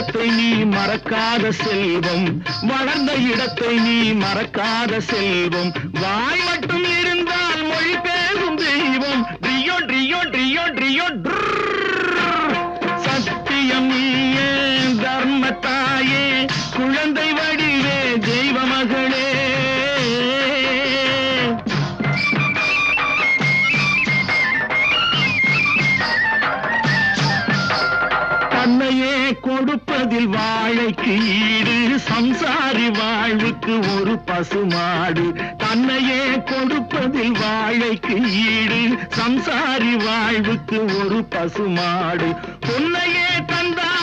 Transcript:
இடத்தை நீ மறக்காத செல்வம், வளர்ந்த இடத்தை நீ மறக்காத செல்வம். வாய் மட்டும் இருந்தால் மொழி பேசும் தெய்வம். ட்ரியோ ட்ரியோ ட்ரியோ ட்ரியோ சத்தியம் நீயே, தர்மத்தாயே, குழந்தை வடிவே, தெய்வ மகளே. தன்னையே கொடுப்பதில் வாழைக்கு ஈடு, சம்சாரி வாழ்வுக்கு ஒரு பசுமாடு. தன்னையே கொடுப்பதில் வாழைக்கு ஈடு, சம்சாரி வாழ்வுக்கு ஒரு பசுமாடு. பொன்னையே தந்தார்